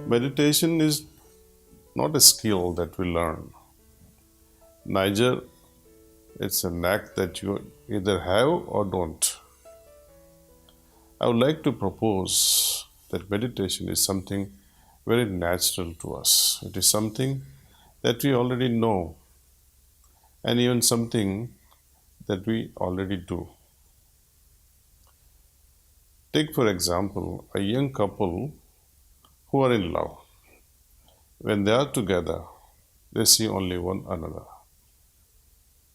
Meditation is not a skill that we learn, neither it's a knack that you either have or don't. I would like to propose that meditation is something very natural to us. It is something that we already know and even something that we already do. Take, for example, a young couple who are in love. When they are together, they see only one another.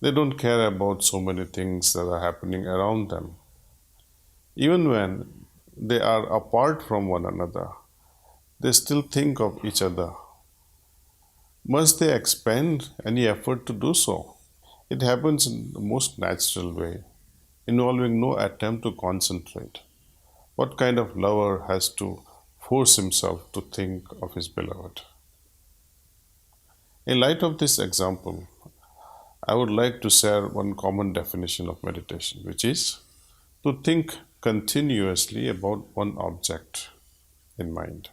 They don't care about so many things that are happening around them. Even when they are apart from one another, they still think of each other. Must they expend any effort to do so? It happens in the most natural way, involving no attempt to concentrate. What kind of lover has to force himself to think of his beloved? In light of this example, I would like to share one common definition of meditation, which is to think continuously about one object in mind.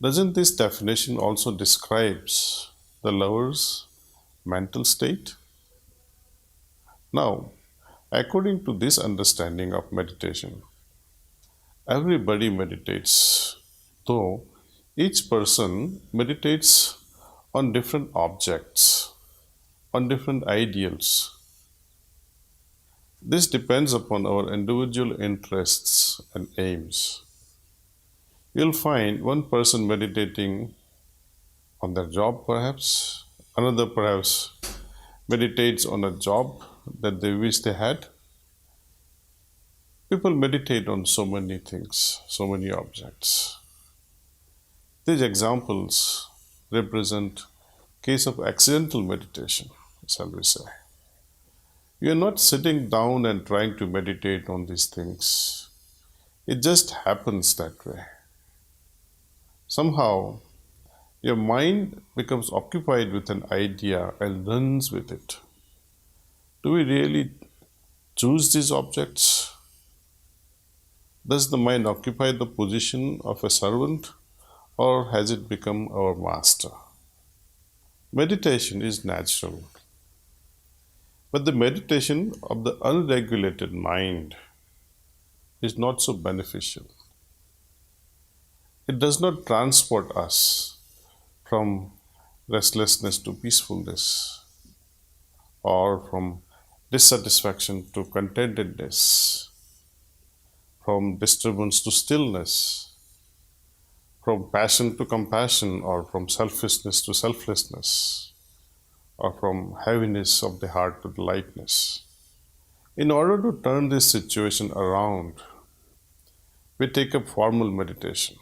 Doesn't this definition also describes the lover's mental state? Now, according to this understanding of meditation, everybody meditates, though each person meditates on different objects, on different ideals. This depends upon our individual interests and aims. You'll find one person meditating on their job, perhaps, another perhaps meditates on a job that they wish they had. People meditate on so many things, so many objects. These examples represent case of accidental meditation, shall we say. You are not sitting down and trying to meditate on these things. It just happens that way. Somehow, your mind becomes occupied with an idea and runs with it. Do we really choose these objects? Does the mind occupy the position of a servant, or has it become our master? Meditation is natural, but the meditation of the unregulated mind is not so beneficial. It does not transport us from restlessness to peacefulness, or from dissatisfaction to contentedness, from disturbance to stillness, from passion to compassion, or from selfishness to selflessness, or from heaviness of the heart to the lightness. In order to turn this situation around, we take up formal meditation,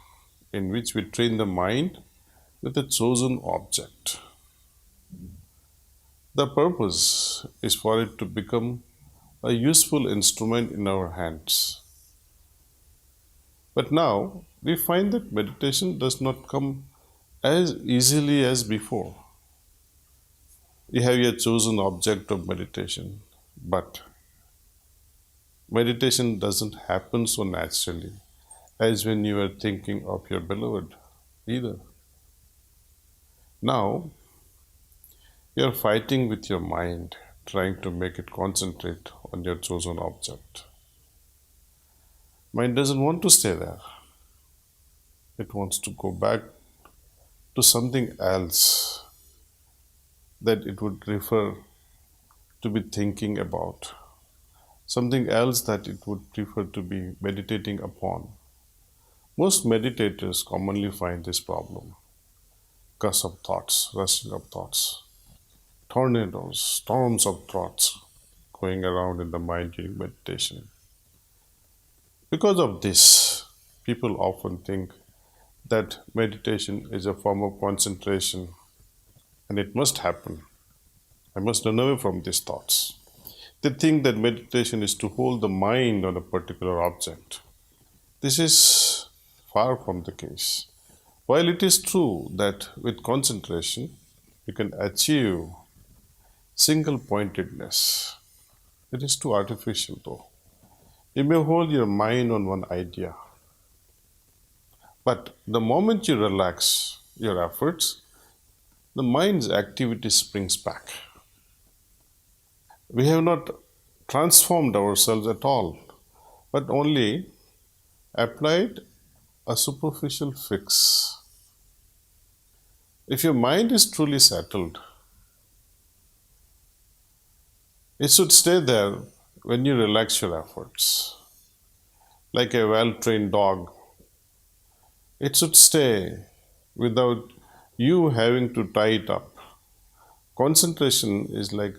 in which we train the mind with a chosen object. The purpose is for it to become a useful instrument in our hands. But now we find that meditation does not come as easily as before. You have your chosen object of meditation, but meditation doesn't happen so naturally as when you are thinking of your beloved either. Now, you are fighting with your mind, trying to make it concentrate on your chosen object. Mind doesn't want to stay there. It wants to go back to something else that it would prefer to be thinking about, something else that it would prefer to be meditating upon. Most meditators commonly find this problem: gusts of thoughts, rushing of thoughts, tornadoes, storms of thoughts going around in the mind during meditation. Because of this, people often think that meditation is a form of concentration and it must happen. I must run away from these thoughts. They think that meditation is to hold the mind on a particular object. This is far from the case. While it is true that with concentration you can achieve single pointedness, it is too artificial though. You may hold your mind on one idea, But the moment you relax your efforts, the mind's activity springs back. We have not transformed ourselves at all, but only applied a superficial fix. If your mind is truly settled, it should stay there when you relax your efforts. Like a well trained dog, it should stay without you having to tie it up. Concentration is like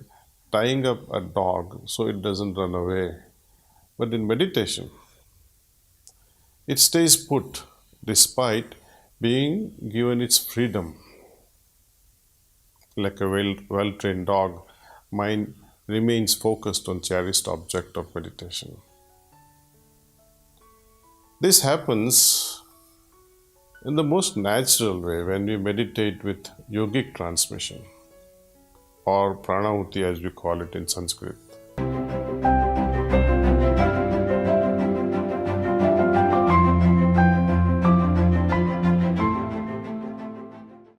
tying up a dog so it doesn't run away. But in meditation, it stays put despite being given its freedom. Like a well trained dog, mind remains focused on cherished object of meditation. This happens in the most natural way when we meditate with yogic transmission, or pranahuti as we call it in Sanskrit.